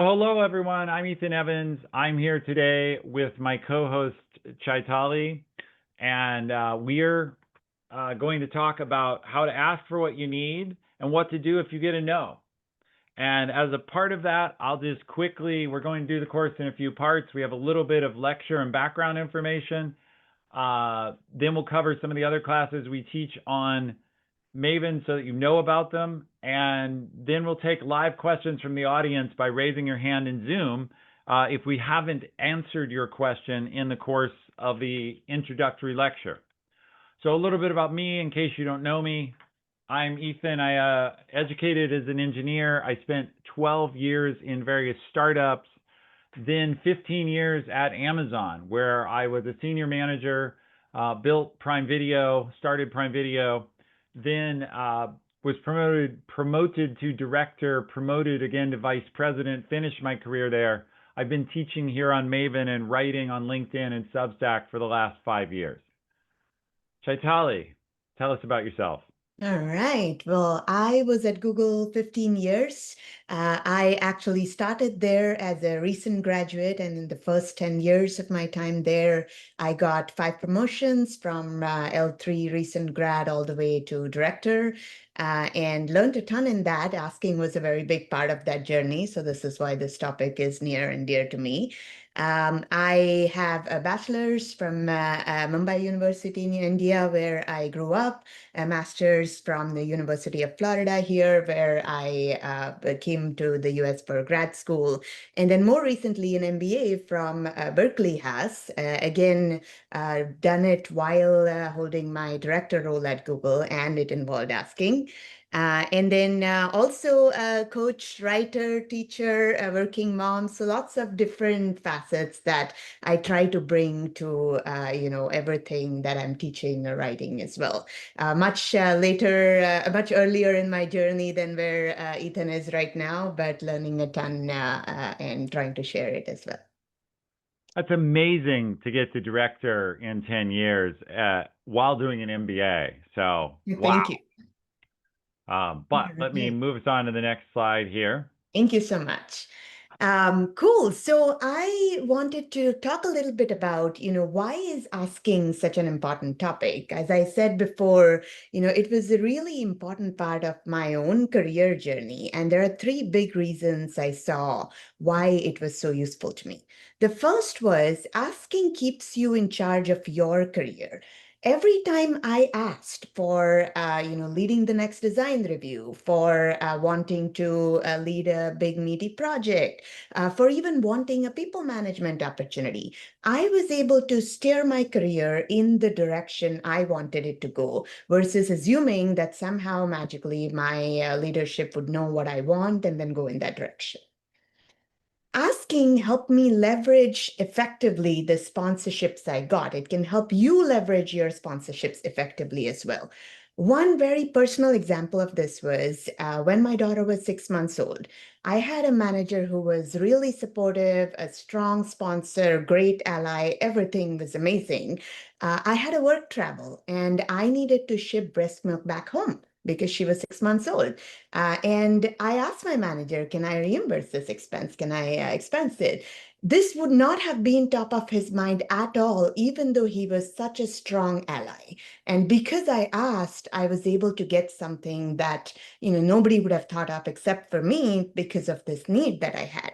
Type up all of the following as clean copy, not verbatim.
Hello, everyone. I'm Ethan Evans. I'm here today with my co-host Chaitali, and we're going to talk about how to ask for what you need and what to do if you get a no. And as a part of that, we're going to do the course in a few parts. We have a little bit of lecture and background information. Then we'll cover some of the other classes we teach on Maven so that you know about them. And then we'll take live questions from the audience by raising your hand in Zoom if we haven't answered your question in the course of the introductory lecture. So a little bit about me in case you don't know me. I'm Ethan. I educated as an engineer. I spent 12 years in various startups, then 15 years at Amazon, where I was a senior manager, built Prime Video, started Prime Video, then was promoted to director, promoted again to vice president, finished my career there. I've been teaching here on Maven and writing on LinkedIn and Substack for the last 5 years. Chaitali, tell us about yourself. All right. Well, I was at Google 15 years. I actually started there as a recent graduate, and in the first 10 years of my time there, I got 5 promotions from L3 recent grad all the way to director, and learned a ton in that. Asking was a very big part of that journey. So this is why this topic is near and dear to me. I have a bachelor's from Mumbai University in India, where I grew up, a master's from the University of Florida here, where I came to the US for grad school, and then more recently an MBA from Berkeley has, again, done it while holding my director role at Google, and it involved asking. And then also a coach, writer, teacher, a working mom. So lots of different facets that I try to bring to, everything that I'm teaching or writing as well. Much earlier in my journey than where Ethan is right now, but learning a ton and trying to share it as well. That's amazing to get to director in 10 years while doing an MBA. So, wow. Thank you. But let me move us on to the next slide here. Thank you so much. Cool. So I wanted to talk a little bit about, why is asking such an important topic? As I said before, it was a really important part of my own career journey. And there are 3 big reasons I saw why it was so useful to me. The first was asking keeps you in charge of your career. Every time I asked for, leading the next design review, for wanting to lead a big meaty project, for even wanting a people management opportunity, I was able to steer my career in the direction I wanted it to go versus assuming that somehow magically my leadership would know what I want and then go in that direction. Asking helped me leverage effectively the sponsorships I got. It can help you leverage your sponsorships effectively as well. One very personal example of this was when my daughter was 6 months old. I had a manager who was really supportive, a strong sponsor, great ally, everything was amazing. I had a work travel and I needed to ship breast milk back home because she was 6 months old. And I asked my manager, can I reimburse this expense? Can I expense it? This would not have been top of his mind at all, even though he was such a strong ally. And because I asked, I was able to get something that, nobody would have thought of except for me because of this need that I had.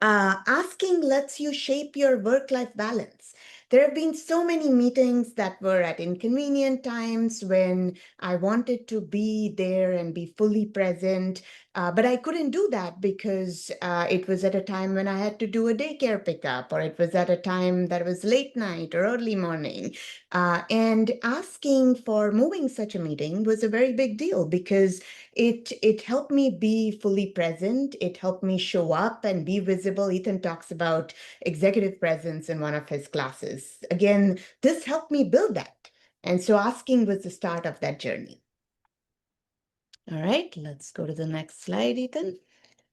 Asking lets you shape your work-life balance. There have been so many meetings that were at inconvenient times when I wanted to be there and be fully present, but I couldn't do that because it was at a time when I had to do a daycare pickup, or it was at a time that was late night or early morning. And asking for moving such a meeting was a very big deal because it helped me be fully present. It helped me show up and be visible. Ethan talks about executive presence in one of his classes. Again, this helped me build that. And so asking was the start of that journey. All right, let's go to the next slide, Ethan.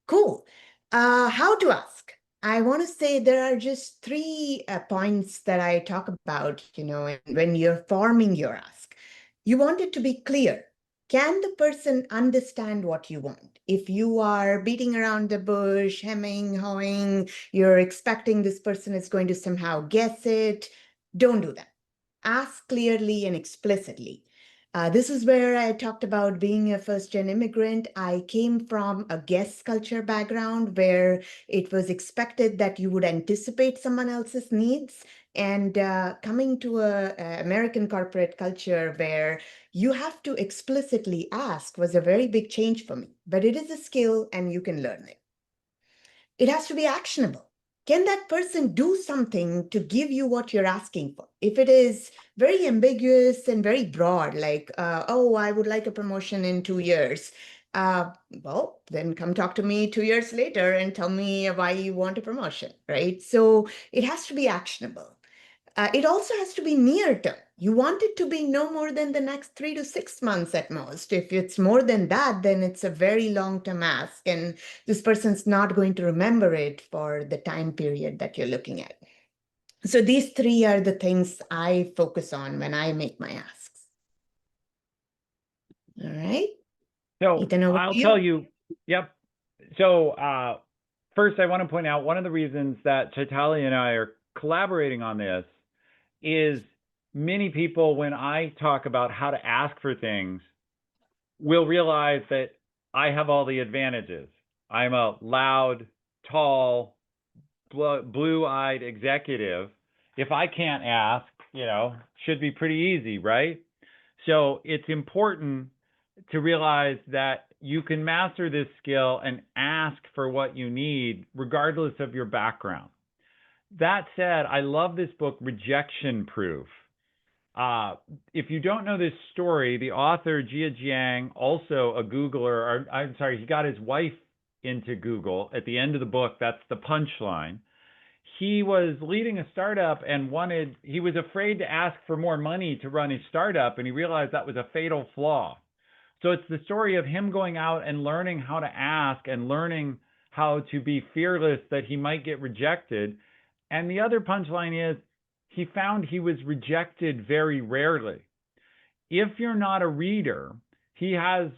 Cool. How to ask? I want to say there are just 3 points that I talk about, when you're forming your ask. You want it to be clear. Can the person understand what you want? If you are beating around the bush, hemming, hawing, you're expecting this person is going to somehow guess it, don't do that. Ask clearly and explicitly. This is where I talked about being a first-gen immigrant. I came from a guest culture background where it was expected that you would anticipate someone else's needs. And coming to a American corporate culture where you have to explicitly ask was a very big change for me. But it is a skill and you can learn it. It has to be actionable. Can that person do something to give you what you're asking for? If it is very ambiguous and very broad, like, oh, I would like a promotion in 2 years, well, then come talk to me 2 years later and tell me why you want a promotion, right? So it has to be actionable. It also has to be near term. You want it to be no more than the next 3 to 6 months at most. If it's more than that, then it's a very long term ask, and this person's not going to remember it for the time period that you're looking at. So these three are the things I focus on when I make my asks. All right, So Ethan, over I'll to tell you. you, yep. So first, I want to point out one of the reasons that Chaitali and I are collaborating on this is many people, when I talk about how to ask for things, will realize that I have all the advantages. I'm a loud, tall, blue-eyed executive. If I can't ask, should be pretty easy, right? So it's important to realize that you can master this skill and ask for what you need regardless of your background. That said, I love this book, Rejection Proof. Uh, if you don't know this story, the author Jia Jiang, also a Googler, or I'm sorry, he got his wife into Google at the end of the book. That's the punchline. He was leading a startup and he was afraid to ask for more money to run his startup, and he realized that was a fatal flaw. So it's the story of him going out and learning how to ask and learning how to be fearless that he might get rejected. And the other punchline is he found he was rejected very rarely. If you're not a reader, he has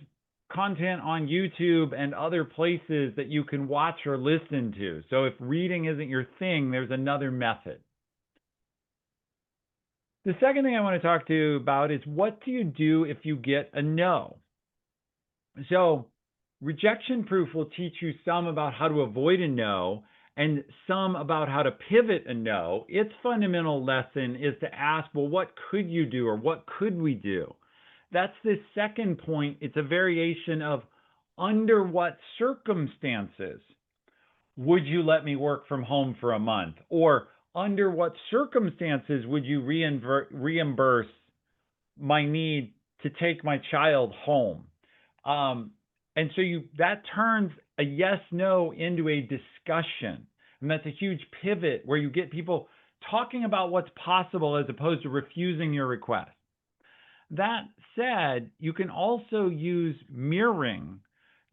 content on YouTube and other places that you can watch or listen to. So if reading isn't your thing, there's another method. The second thing I want to talk to you about is what do you do if you get a no? So rejection proof will teach you some about how to avoid a no and some about how to pivot a no. Its fundamental lesson is to ask, well, what could you do or what could we do? That's the second point. It's a variation of under what circumstances would you let me work from home for a month? Or under what circumstances would you reimburse my need to take my child home? And so that turns a yes no into a discussion. And that's a huge pivot where you get people talking about what's possible as opposed to refusing your request. That said, you can also use mirroring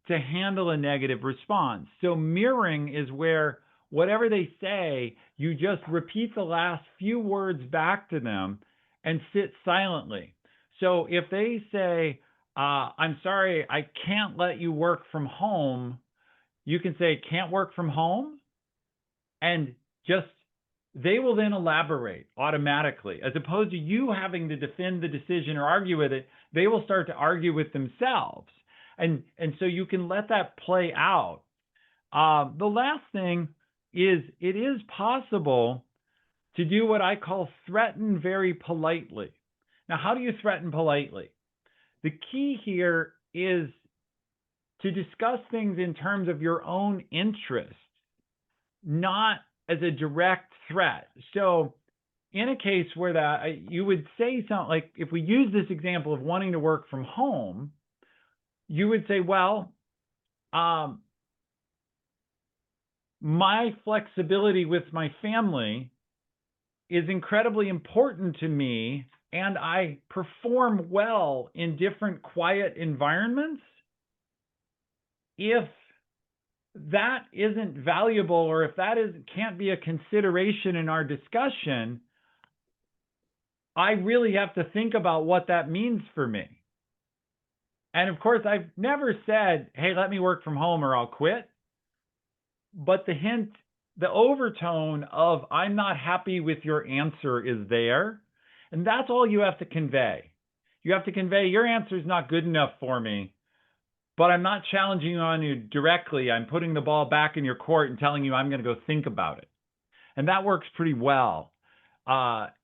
to handle a negative response. So mirroring is where whatever they say, you just repeat the last few words back to them and sit silently. So if they say, I'm sorry, I can't let you work from home, you can say, can't work from home, and just they will then elaborate automatically. As opposed to you having to defend the decision or argue with it, they will start to argue with themselves. And so you can let that play out. The last thing is it is possible to do what I call threaten very politely. Now, how do you threaten politely? The key here is to discuss things in terms of your own interest, not as a direct threat. So in a case where you would say something like, if we use this example of wanting to work from home, you would say, well, my flexibility with my family is incredibly important to me, and I perform well in different quiet environments. If that isn't valuable, or if that can't be a consideration in our discussion, I really have to think about what that means for me. And of course, I've never said, hey, let me work from home or I'll quit. But the hint, the overtone of I'm not happy with your answer is there. And that's all you have to convey. You have to convey your answer is not good enough for me, but I'm not challenging on you directly. I'm putting the ball back in your court and telling you I'm going to go think about it. And that works pretty well.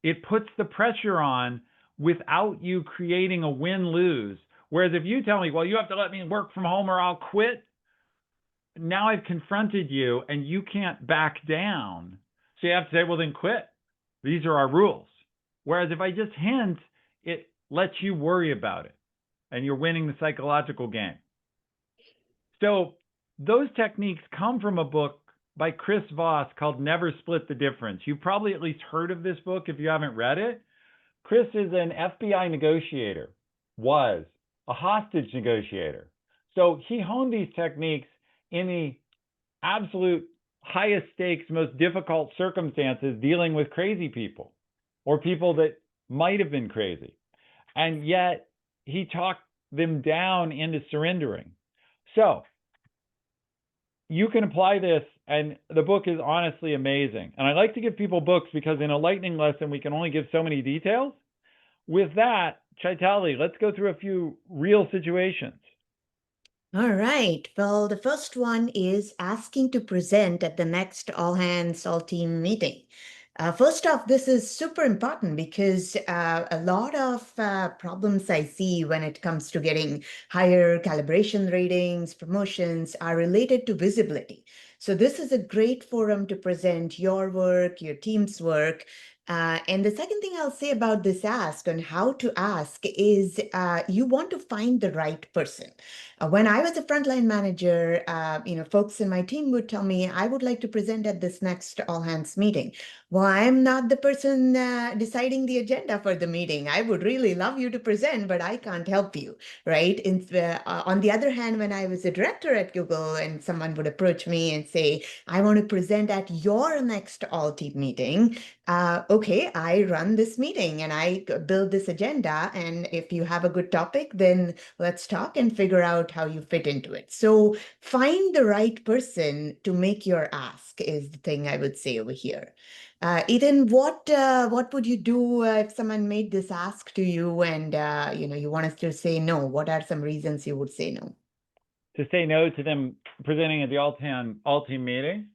It puts the pressure on without you creating a win-lose. Whereas if you tell me, well, you have to let me work from home or I'll quit, now I've confronted you and you can't back down. So you have to say, well, then quit. These are our rules. Whereas if I just hint, it lets you worry about it and you're winning the psychological game. So those techniques come from a book by Chris Voss called Never Split the Difference. You've probably at least heard of this book if you haven't read it. Chris is an FBI negotiator, was a hostage negotiator. So he honed these techniques in the absolute highest stakes, most difficult circumstances, dealing with crazy people or people that might have been crazy. And yet he talked them down into surrendering. So you can apply this, and the book is honestly amazing. And I like to give people books because in a lightning lesson, we can only give so many details. With that, Chaitali, let's go through a few real situations. All right. Well, the first one is asking to present at the next all hands, all team meeting. First off, this is super important because a lot of problems I see when it comes to getting higher calibration ratings, promotions are related to visibility. So this is a great forum to present your work, your team's work. And the second thing I'll say about this ask and how to ask is you want to find the right person. When I was a frontline manager, folks in my team would tell me, I would like to present at this next all hands meeting. Well, I'm not the person deciding the agenda for the meeting. I would really love you to present, but I can't help you, right? On the other hand, when I was a director at Google and someone would approach me and say, I want to present at your next all team meeting, okay, I run this meeting and I build this agenda. And if you have a good topic, then let's talk and figure out how you fit into it. So find the right person to make your ask is the thing I would say over here. Ethan, what would you do if someone made this ask to you and you want us to say no? What are some reasons you would say no? To say no to them presenting at the all team meeting,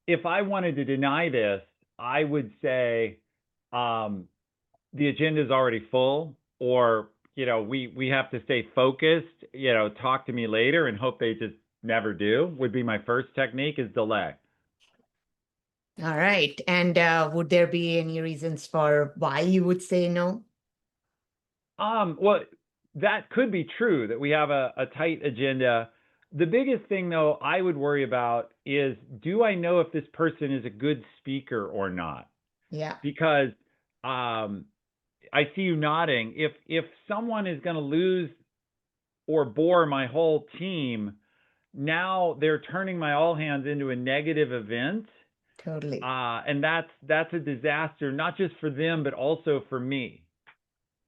if I wanted to deny this, I would say the agenda is already full, or we have to stay focused. Talk to me later and hope they just never do. Would be my first technique is delay. All right. And would there be any reasons for why you would say no? Well, that could be true that we have a tight agenda. The biggest thing, though, I would worry about is, do I know if this person is a good speaker or not? Yeah. Because I see you nodding. If someone is going to lose or bore my whole team, now they're turning my all hands into a negative event. Totally. And that's a disaster, not just for them, but also for me.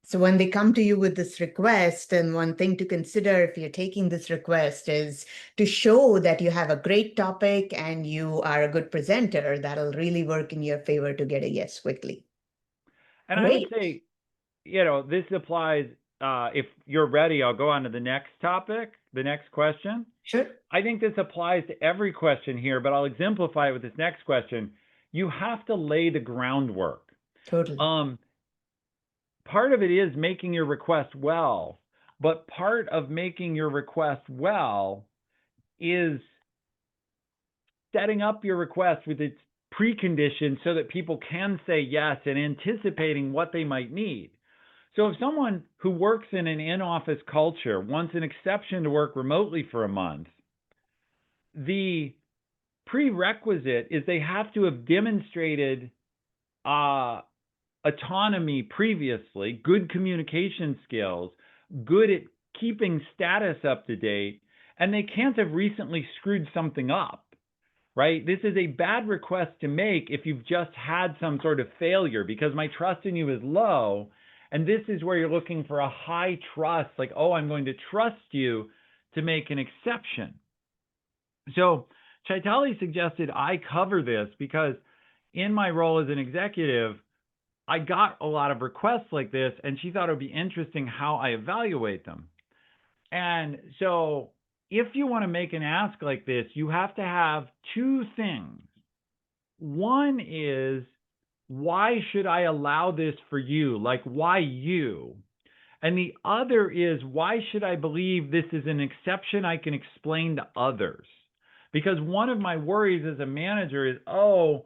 So when they come to you with this request, and one thing to consider if you're taking this request is to show that you have a great topic and you are a good presenter. That'll really work in your favor to get a yes quickly. And I would Great. say, this applies. If you're ready, I'll go on to the next topic, the next question. Sure. I think this applies to every question here, but I'll exemplify it with this next question. You have to lay the groundwork. Totally. Part of it is making your request well, but part of making your request well is setting up your request with its preconditions so that people can say yes and anticipating what they might need. So if someone who works in an in-office culture wants an exception to work remotely for a month, the prerequisite is they have to have demonstrated autonomy previously, good communication skills, good at keeping status up to date, and they can't have recently screwed something up, right? This is a bad request to make if you've just had some sort of failure because my trust in you is low. And this is where you're looking for a high trust, like, oh, I'm going to trust you to make an exception. So Chaitali suggested I cover this because in my role as an executive, I got a lot of requests like this, and she thought it would be interesting how I evaluate them. And so, if you want to make an ask like this, you have to have two things. One is, why should I allow this for you? Like, why you? And the other is, why should I believe this is an exception I can explain to others? Because one of my worries as a manager is, oh,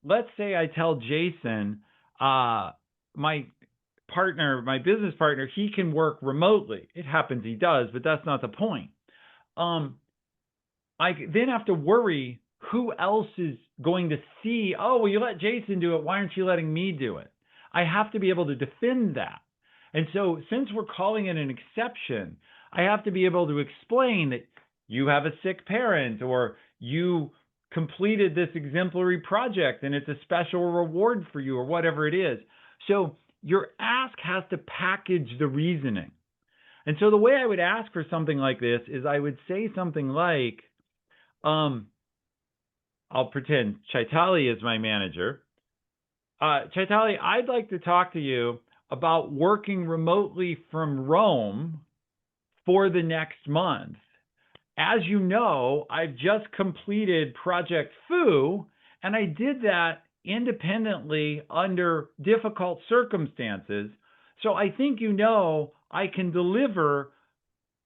let's say I tell Jason, my partner, my business partner, he can work remotely. It happens he does, but that's not the point. Um, I then have to worry who else is going to see, oh, well, you let Jason do it. Why aren't you letting me do it? I have to be able to defend that. And so, since we're calling it an exception, I have to be able to explain that you have a sick parent or you completed this exemplary project and it's a special reward for you or whatever it is. So, your ask has to package the reasoning. And so, the way I would ask for something like this is I would say something like, um, I'll pretend Chaitali is my manager. Chaitali, I'd like to talk to you about working remotely from Rome for the next month. As you know, I've just completed Project Foo, and I did that independently under difficult circumstances. So I think you know I can deliver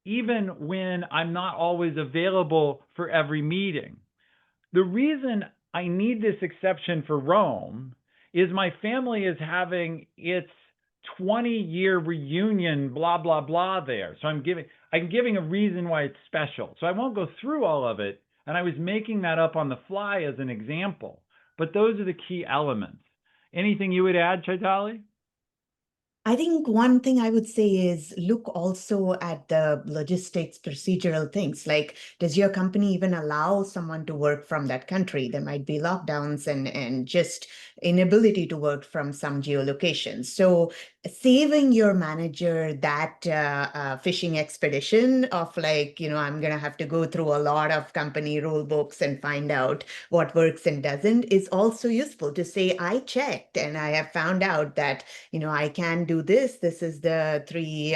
even when I'm not always available for every meeting. The reason I need this exception for Rome is my family is having its 20-year reunion, blah, blah, blah there. So I'm giving a reason why it's special. So I won't go through all of it. And I was making that up on the fly as an example. But those are the key elements. Anything you would add, Chaitali? I think one thing I would say is look also at the logistics, procedural things. Like, does your company even allow someone to work from that country? There might be lockdowns and just inability to work from some geolocations. So saving your manager that fishing expedition of like, I'm going to have to go through a lot of company rule books and find out what works and doesn't is also useful to say, I checked and I have found out that I can do this. This is the three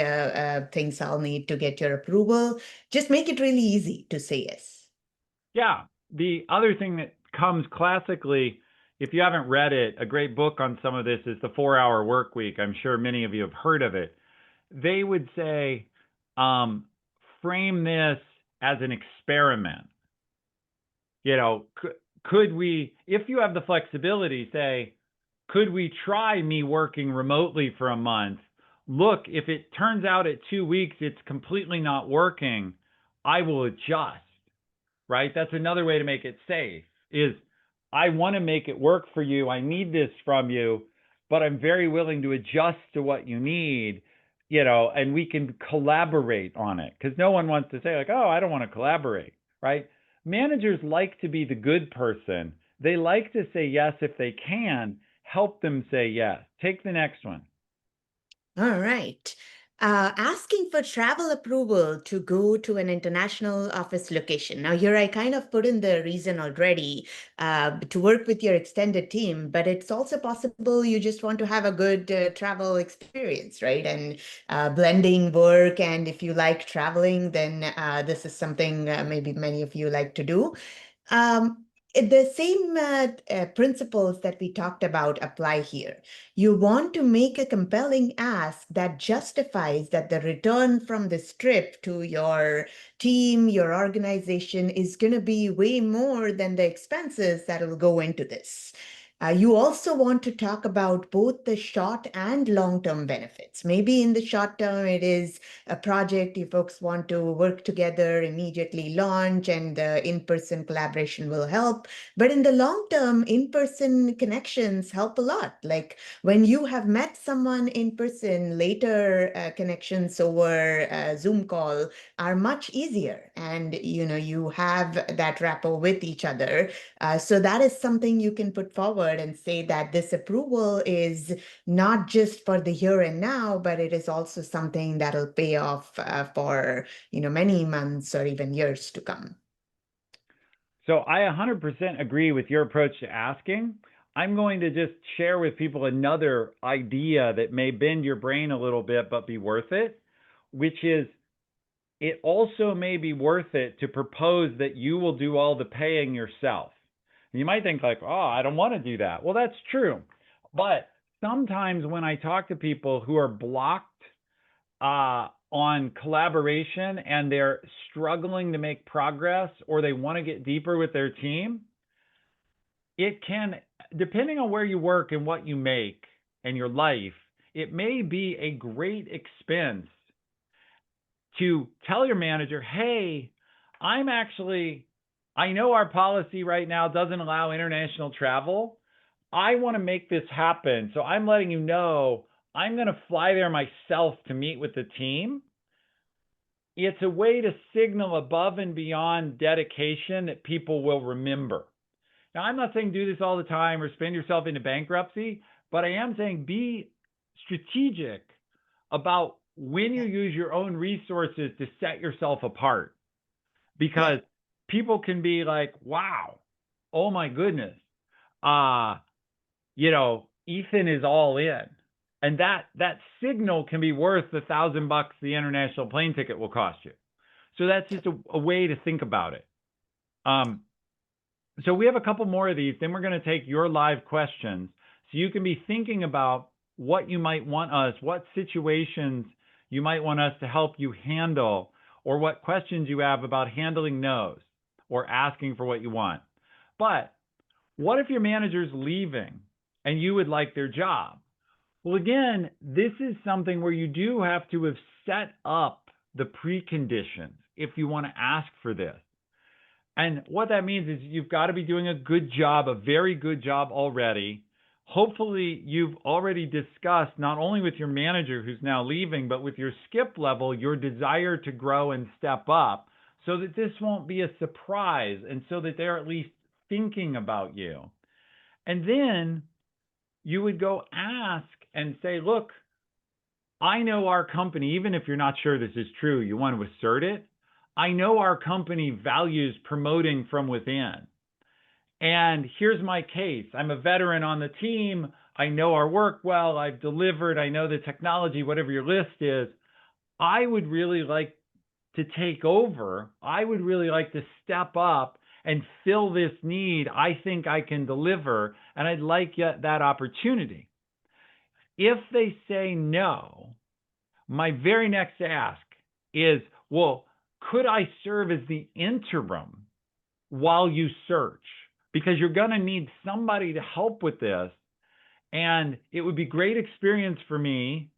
things I'll need to get your approval. Just make it really easy to say yes. Yeah. The other thing that comes classically, if you haven't read it, a great book on some of this is The 4 Hour Work Week. I'm sure many of you have heard of it. They would say, um, frame this as an experiment. You know, could we, if you have the flexibility, say, could we try me working remotely for a month? Look, if it turns out at 2 weeks it's completely not working, I will adjust, right? That's another way to make it safe is I want to make it work for you. I need this from you, but I'm very willing to adjust to what you need, and we can collaborate on it because no one wants to say like, oh, I don't want to collaborate, right? Managers like to be the good person. They like to say yes if they can. Help them say yes. Take the next one. All right. Asking for travel approval to go to an international office location. Now, here I kind of put in the reason already to work with your extended team, but it's also possible you just want to have a good travel experience, right? And blending work. And if you like traveling, then this is something maybe many of you like to do. Um, the same principles that we talked about apply here. You want to make a compelling ask that justifies that the return from this trip to your team, your organization is going to be way more than the expenses that will go into this. You also want to talk about both the short and long-term benefits. Maybe in the short term, it is a project you folks want to work together, immediately launch, and the in-person collaboration will help. But in the long term, in-person connections help a lot. Like when you have met someone in person, later connections over Zoom call are much easier, and you have that rapport with each other. So that is something you can put forward forward and say that this approval is not just for the here and now, but it is also something that'll pay off for, many months or even years to come. So I 100% agree with your approach to asking. I'm going to just share with people another idea that may bend your brain a little bit, but be worth it, which is it also may be worth it to propose that you will do all the paying yourself. You might think like, oh, I don't want to do that. Well, that's true. But sometimes when I talk to people who are blocked on collaboration and they're struggling to make progress or they want to get deeper with their team, it can, depending on where you work and what you make and your life, it may be a great expense to tell your manager, hey, I know our policy right now doesn't allow international travel. I want to make this happen. So I'm letting you know I'm going to fly there myself to meet with the team. It's a way to signal above and beyond dedication that people will remember. Now, I'm not saying do this all the time or spend yourself into bankruptcy, but I am saying be strategic about when you use your own resources to set yourself apart. Because people can be like, wow, oh my goodness, Ethan is all in. And that signal can be worth the $1,000 the international plane ticket will cost you. So that's just a way to think about it. So we have a couple more of these. Then we're going to take your live questions. So you can be thinking about what you might want us, what situations you might want us to help you handle, or what questions you have about handling no's or asking for what you want. But what if your manager's leaving and you would like their job? Well, again, this is something where you do have to have set up the preconditions if you want to ask for this. And what that means is you've got to be doing a good job, a very good job already. Hopefully, you've already discussed not only with your manager who's now leaving, but with your skip level, your desire to grow and step up so that this won't be a surprise and so that they're at least thinking about you. And then you would go ask and say, look, I know our company, even if you're not sure this is true, you want to assert it. I know our company values promoting from within. And here's my case. I'm a veteran on the team. I know our work well. I've delivered. I know the technology, whatever your list is. I would really like to take over. I would really like to step up and fill this need. I think I can deliver, and I'd like that opportunity. If they say no, my very next ask is, well, could I serve as the interim while you search? Because you're going to need somebody to help with this. And it would be great experience for me.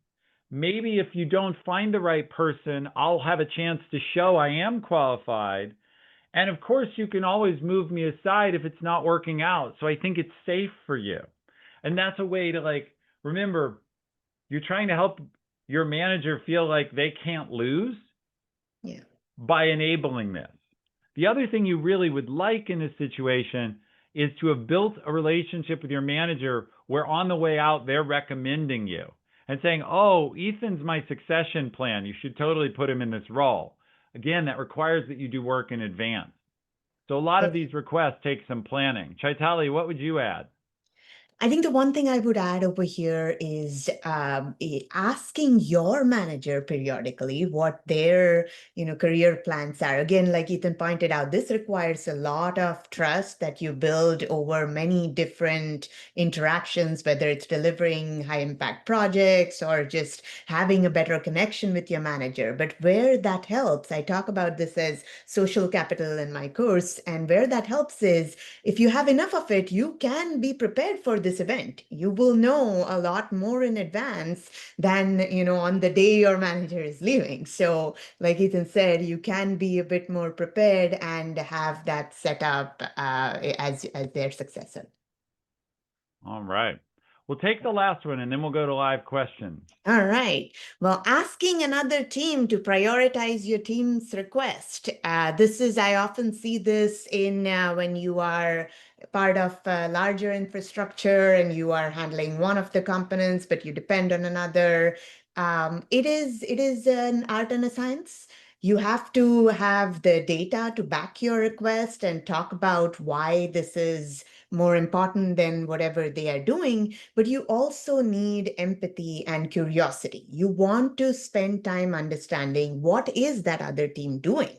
Maybe if you don't find the right person, I'll have a chance to show I am qualified. And of course, you can always move me aside if it's not working out. So I think it's safe for you. And that's a way to remember, you're trying to help your manager feel like they can't lose by enabling this. The other thing you really would like in this situation is to have built a relationship with your manager where on the way out, they're recommending you and saying, oh, Ethan's my succession plan. You should totally put him in this role. Again, that requires that you do work in advance. So a lot of these requests take some planning. Chaitali, what would you add? I think the one thing I would add over here is asking your manager periodically what their, career plans are. Again, like Ethan pointed out, this requires a lot of trust that you build over many different interactions, whether it's delivering high impact projects or just having a better connection with your manager. But where that helps, I talk about this as social capital in my course, and where that helps is if you have enough of it, you can be prepared for this event. You will know a lot more in advance than, on the day your manager is leaving. So like Ethan said, you can be a bit more prepared and have that set up as their successor. All right. We'll take the last one and then we'll go to live questions. All right. Well, asking another team to prioritize your team's request. I often see this in when you are part of a larger infrastructure and you are handling one of the components, but you depend on another. It is an art and a science. You have to have the data to back your request and talk about why this is more important than whatever they are doing, but you also need empathy and curiosity. You want to spend time understanding what is that other team doing.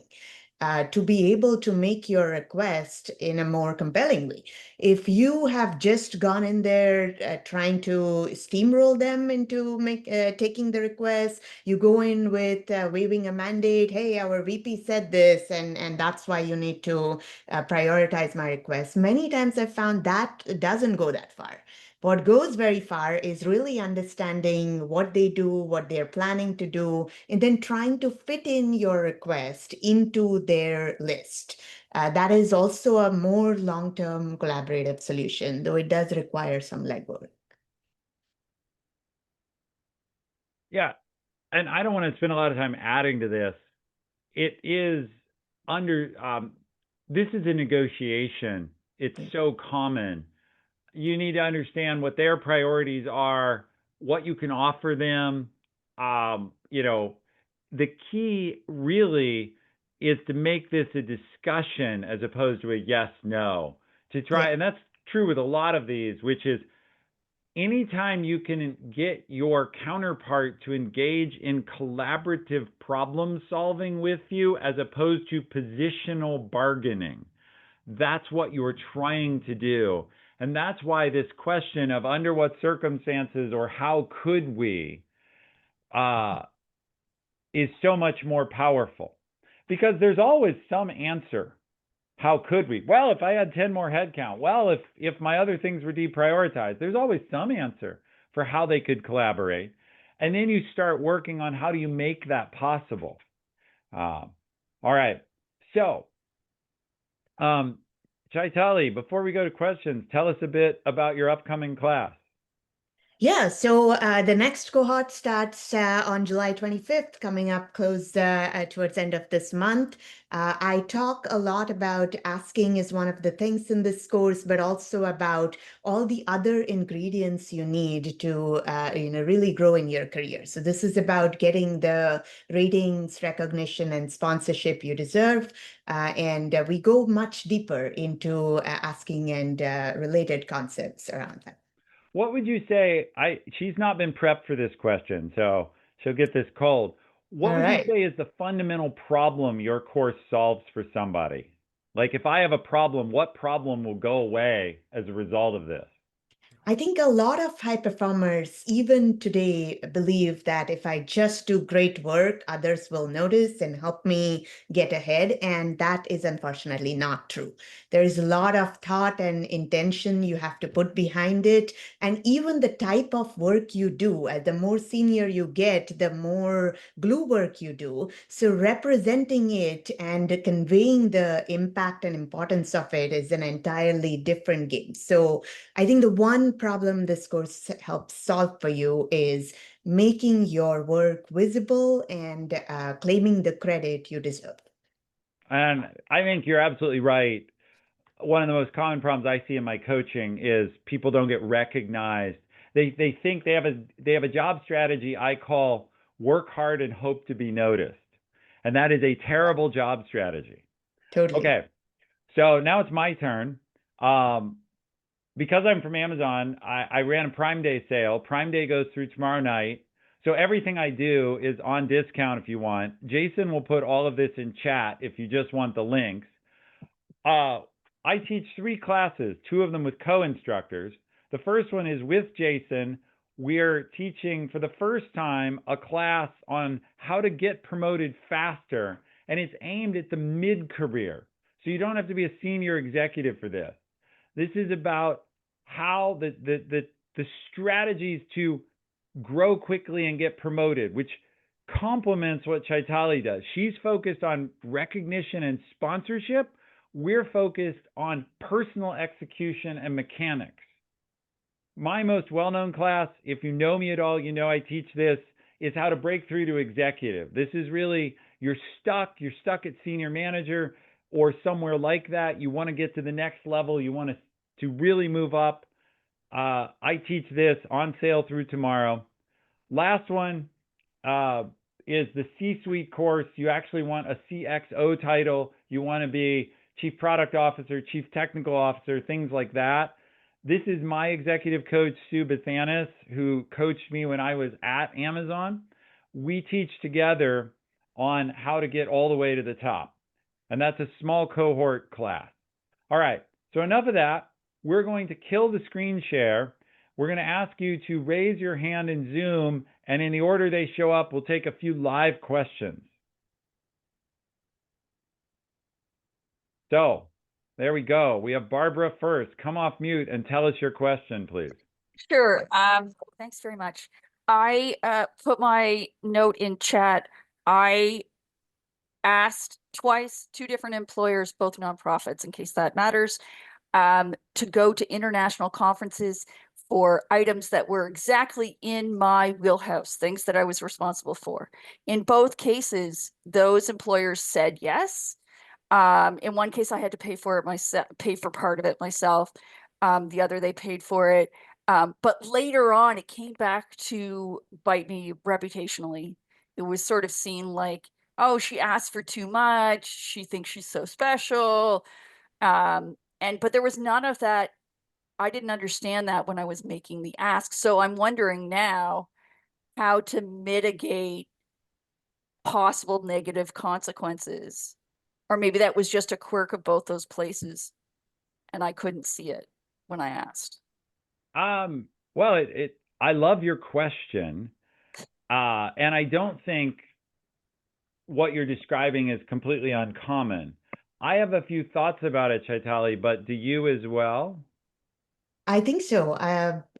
To be able to make your request in a more compelling way. If you have just gone in there trying to steamroll them into taking the request, you go in with waving a mandate, hey, our VP said this, and that's why you need to prioritize my request. Many times I've found that doesn't go that far. What goes very far is really understanding what they do, what they're planning to do, and then trying to fit in your request into their list. That is also a more long-term collaborative solution, though it does require some legwork. Yeah. And I don't want to spend a lot of time adding to this. It is this is a negotiation. It's so common. You need to understand what their priorities are, what you can offer them. The key really is to make this a discussion as opposed to a yes, no. To try, and that's true with a lot of these, which is anytime you can get your counterpart to engage in collaborative problem solving with you as opposed to positional bargaining, that's what you're trying to do. And that's why this question of under what circumstances or how could we is so much more powerful, because there's always some answer. How could we? Well, if I had 10 more headcount. Well, if my other things were deprioritized. There's always some answer for how they could collaborate. And then you start working on how do you make that possible. All right. So, Chaitali, before we go to questions, tell us a bit about your upcoming class. Yeah, so the next cohort starts on July 25th, coming up close towards the end of this month. I talk a lot about asking is one of the things in this course, but also about all the other ingredients you need to really grow in your career. So this is about getting the ratings, recognition, and sponsorship you deserve. And we go much deeper into asking and related concepts around that. What would you say? She's not been prepped for this question, so she'll get this cold. What All would you right. say is the fundamental problem your course solves for somebody? Like if I have a problem, what problem will go away as a result of this? I think a lot of high performers, even today, believe that if I just do great work, others will notice and help me get ahead. And that is unfortunately not true. There is a lot of thought and intention you have to put behind it. And even the type of work you do, the more senior you get, the more glue work you do. So representing it and conveying the impact and importance of it is an entirely different game. So I think the one problem this course helps solve for you is making your work visible and claiming the credit you deserve. And I think you're absolutely right. One of the most common problems I see in my coaching is people don't get recognized. They think they have a job strategy I call work hard and hope to be noticed. And that is a terrible job strategy. Totally. Okay. So now it's my turn. Because I'm from Amazon, I ran a Prime Day sale. Prime Day goes through tomorrow night. So everything I do is on discount if you want. Jason will put all of this in chat if you just want the links. I teach 3 classes, 2 of them with co-instructors. The first one is with Jason. We're teaching for the first time a class on how to get promoted faster, and it's aimed at the mid-career. So you don't have to be a senior executive for this. This is about how the strategies to grow quickly and get promoted, which complements what Chaitali does. She's focused on recognition and sponsorship. We're focused on personal execution and mechanics. my most well-known class, if you know me at all, you know I teach this, is how to break through to executive. This is really, you're stuck at senior manager or somewhere like that. You want to get to the next level, you want to really move up. I teach this on sale through tomorrow. Last one uh, is the C-suite course. You actually want a CXO title. You want to be chief product officer, chief technical officer, things like that. This is my executive coach, Sue Bathanis, who coached me when I was at Amazon. We teach together on how to get all the way to the top. And that's a small cohort class. All right, so enough of that. We're going to kill the screen share. We're going to ask you to raise your hand in Zoom, and in the order they show up, we'll take a few live questions. So there we go. We have Barbara first. Come off mute and tell us your question, please. Sure. Thanks very much. I put my note in chat. I asked twice, two different employers, both nonprofits, in case that matters, to go to international conferences for items that were exactly in my wheelhouse, things that I was responsible for. In both cases, those employers said yes. In one case, I had to pay for it myself, pay for part of it myself. The other, they paid for it. But later on, it came back to bite me reputationally. It was sort of seen like, oh, she asked for too much. She thinks she's so special. But there was none of that. I didn't understand that when I was making the ask. So I'm wondering now how to mitigate possible negative consequences. Or maybe that was just a quirk of both those places and I couldn't see it when I asked. Well, I love your question. And I don't think what you're describing is completely uncommon. I have a few thoughts about it, Chaitali, but do you as well? I think so.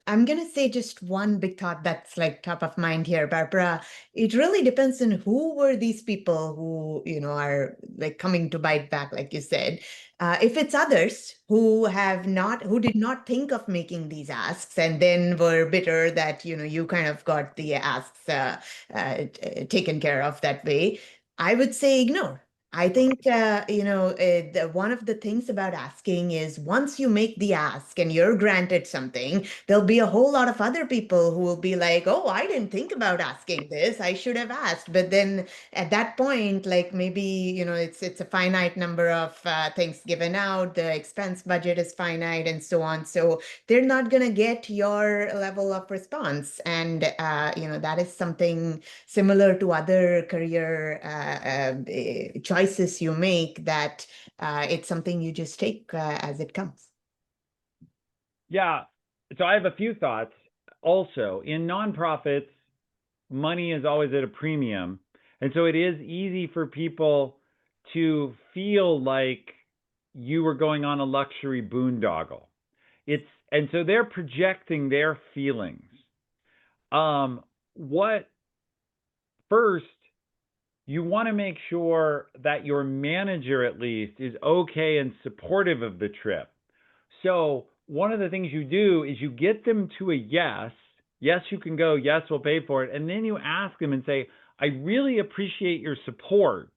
I'm going to say just one big thought that's like top of mind here, Barbara. It really depends on who were these people who, are like coming to bite back, like you said. If it's others who did not think of making these asks and then were bitter that, you kind of got the asks taken care of that way, I would say ignore. I think, one of the things about asking is once you make the ask and you're granted something, there'll be a whole lot of other people who will be like, oh, I didn't think about asking this. I should have asked. But then at that point, like maybe, it's a finite number of things given out. The expense budget is finite and so on. So they're not going to get your level of response. And, that is something similar to other career choices you make, that it's something you just take as it comes. Yeah. So I have a few thoughts. Also, in nonprofits, money is always at a premium. And so it is easy for people to feel like you were going on a luxury boondoggle. And so they're projecting their feelings. What first, you want to make sure that your manager at least is okay and supportive of the trip. So one of the things you do is you get them to a yes. Yes, you can go. Yes, we'll pay for it. And then you ask them and say, I really appreciate your support.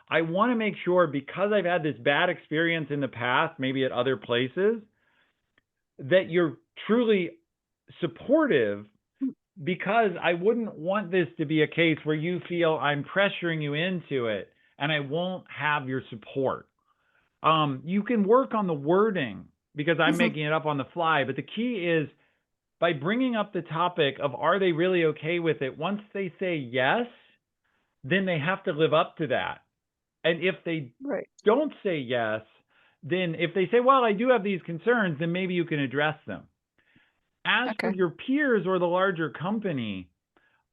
I want to make sure, because I've had this bad experience in the past, maybe at other places, that you're truly supportive, because I wouldn't want this to be a case where you feel I'm pressuring you into it and I won't have your support. You can work on the wording because I'm making it up on the fly, but the key is by bringing up the topic of, are they really okay with it? Once they say yes, then they have to live up to that. And if they don't say yes, then if they say, well, I do have these concerns, then maybe you can address them. As for your peers or the larger company,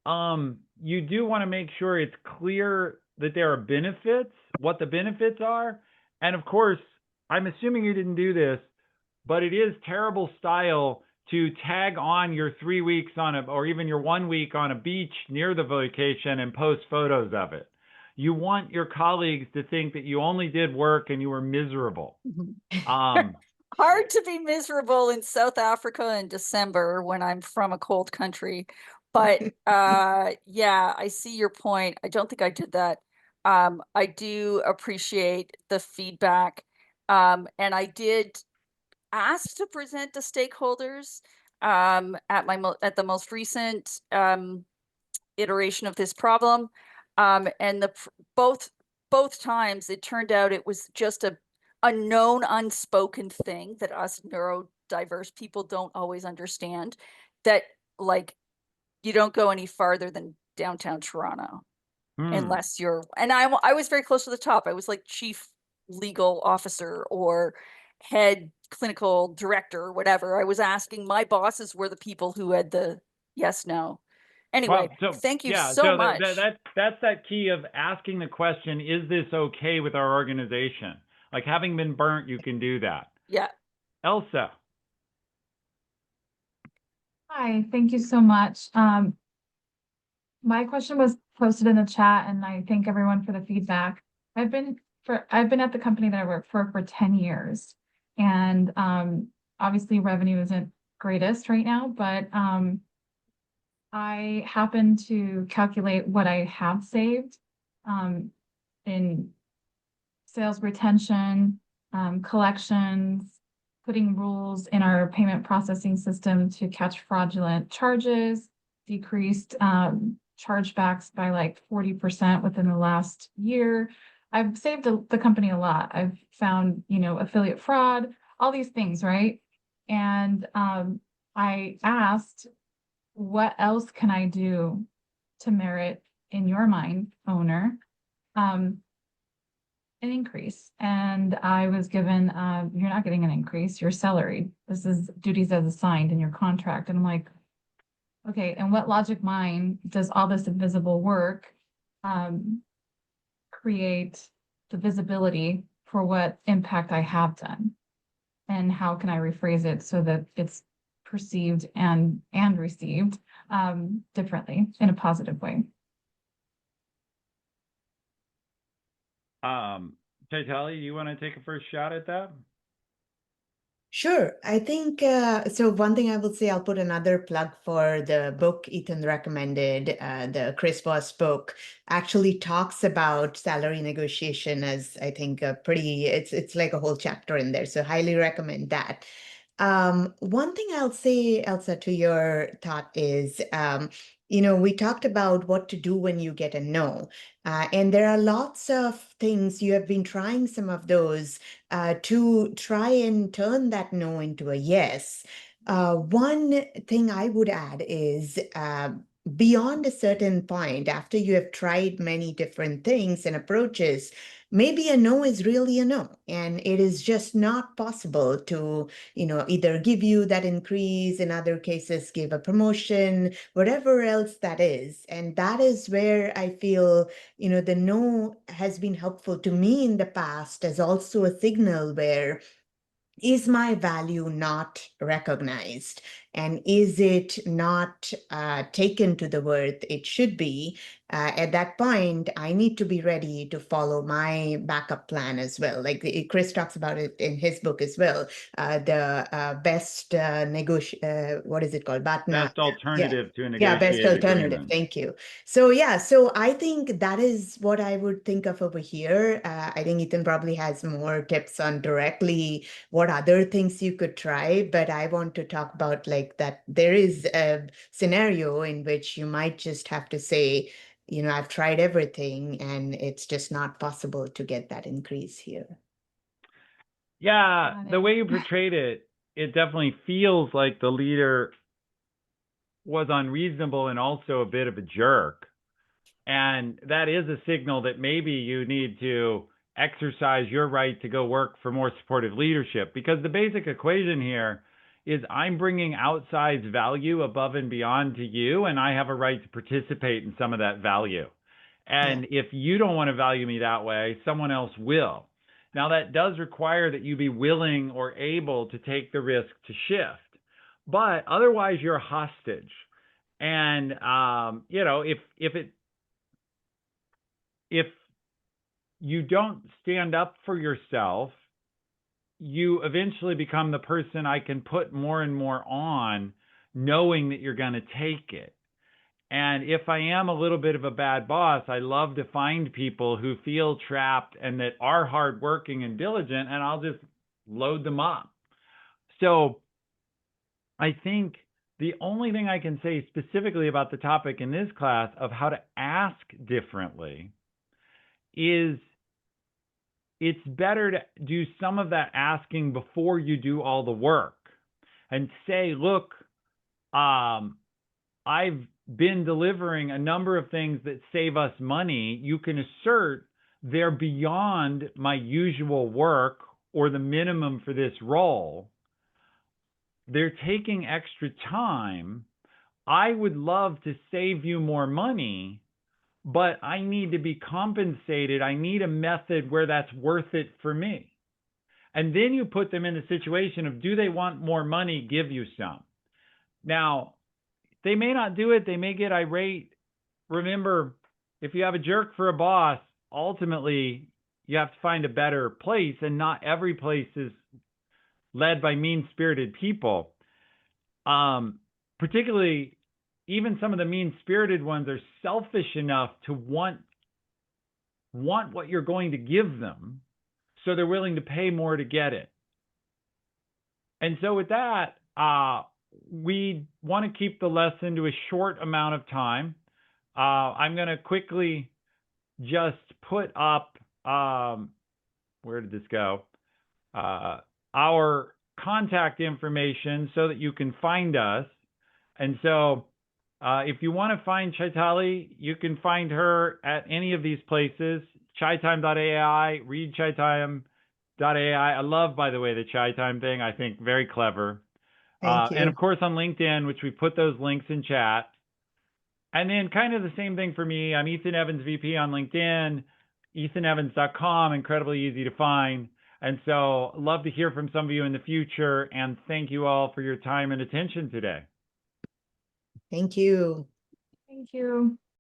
you do want to make sure it's clear that there are benefits, what the benefits are. And of course, I'm assuming you didn't do this, but it is terrible style to tag on your 3 weeks or even your 1 week on a beach near the vacation and post photos of it. You want your colleagues to think that you only did work and you were miserable. hard to be miserable in South Africa in December when I'm from a cold country. But yeah, I see your point. I don't think I did that. I do appreciate the feedback. And I did ask to present to stakeholders at the most recent iteration of this problem. And both times it turned out it was just a known unspoken thing that us neurodiverse people don't always understand, that like you don't go any farther than downtown Toronto unless you're, and I was very close to the top. I was like chief legal officer or head clinical director or whatever. I was asking, my bosses were the people who had the yes, no. Anyway, Well, so thank you yeah, so so much. that's that key of asking the question, is this okay with our organization? Like, having been burnt, you can do that. Yeah. Elsa. Hi, thank you so much. My question was posted in the chat, and I thank everyone for the feedback. I've been at the company that I work for 10 years, and obviously revenue isn't greatest right now, but I happen to calculate what I have saved in sales retention, collections, putting rules in our payment processing system to catch fraudulent charges, decreased chargebacks by like 40% within the last year. I've saved the company a lot. I've found, affiliate fraud, all these things, right? And I asked, what else can I do to merit, in your mind, owner, an increase? And I was given, you're not getting an increase, you're salaried. This is duties as assigned in your contract. And I'm like, okay, and what logic mind does all this invisible work create the visibility for what impact I have done? And how can I rephrase it so that it's perceived and received differently in a positive way? Chaitali, you want to take a first shot at that? Sure. I think so. One thing I will say, I'll put another plug for the book Ethan recommended. The Chris Voss book actually talks about salary negotiation as, I think, a pretty. It's like a whole chapter in there. So highly recommend that. One thing I'll say, Elsa, to your thought is, we talked about what to do when you get a no. And there are lots of things, you have been trying some of those to try and turn that no into a yes. One thing I would add is beyond a certain point, after you have tried many different things and approaches, maybe a no is really a no, and it is just not possible to, either give you that increase, in other cases, give a promotion, whatever else that is. And that is where I feel, the no has been helpful to me in the past as also a signal where, is my value not recognized? And is it not taken to the worth it should be? At that point, I need to be ready to follow my backup plan as well. Like Chris talks about it in his book as well. The best what is it called? Best alternative to a Yeah, best negotiated alternative. agreement. Thank you. So yeah, so I think that is what I would think of over here. I think Ethan probably has more tips on directly what other things you could try, but I want to talk about like that there is a scenario in which you might just have to say, I've tried everything and it's just not possible to get that increase here. Yeah, the way you portrayed it, it definitely feels like the leader was unreasonable and also a bit of a jerk. And that is a signal that maybe you need to exercise your right to go work for more supportive leadership, because the basic equation here is I'm bringing outsized value above and beyond to you, and I have a right to participate in some of that value. And if you don't want to value me that way, someone else will. Now, that does require that you be willing or able to take the risk to shift, but otherwise you're a hostage. And if you don't stand up for yourself you eventually become the person I can put more and more on, knowing that you're going to take it. And if I am a little bit of a bad boss, I love to find people who feel trapped and that are hardworking and diligent, and I'll just load them up. So I think the only thing I can say specifically about the topic in this class of how to ask differently is it's better to do some of that asking before you do all the work and say, look, I've been delivering a number of things that save us money. You can assert they're beyond my usual work or the minimum for this role. They're taking extra time. I would love to save you more money, but I need to be compensated. I need a method where that's worth it for me. And then you put them in the situation of, do they want more money? Give you some. Now, they may not do it. They may get irate. Remember, if you have a jerk for a boss, ultimately you have to find a better place, and not every place is led by mean-spirited people. Particularly, even some of the mean-spirited ones are selfish enough to want what you're going to give them, so they're willing to pay more to get it. And so with that, we want to keep the lesson to a short amount of time. I'm going to quickly just put up, where did this go? Our contact information so that you can find us. And so if you want to find Chaitali, you can find her at any of these places, chaitime.ai, read chaitime.ai. I love, by the way, the Chaitime thing. I think very clever. Thank you. And of course on LinkedIn, which we put those links in chat. And then kind of the same thing for me. I'm Ethan Evans VP on LinkedIn, ethanevans.com, incredibly easy to find. And so love to hear from some of you in the future. And thank you all for your time and attention today. Thank you. Thank you.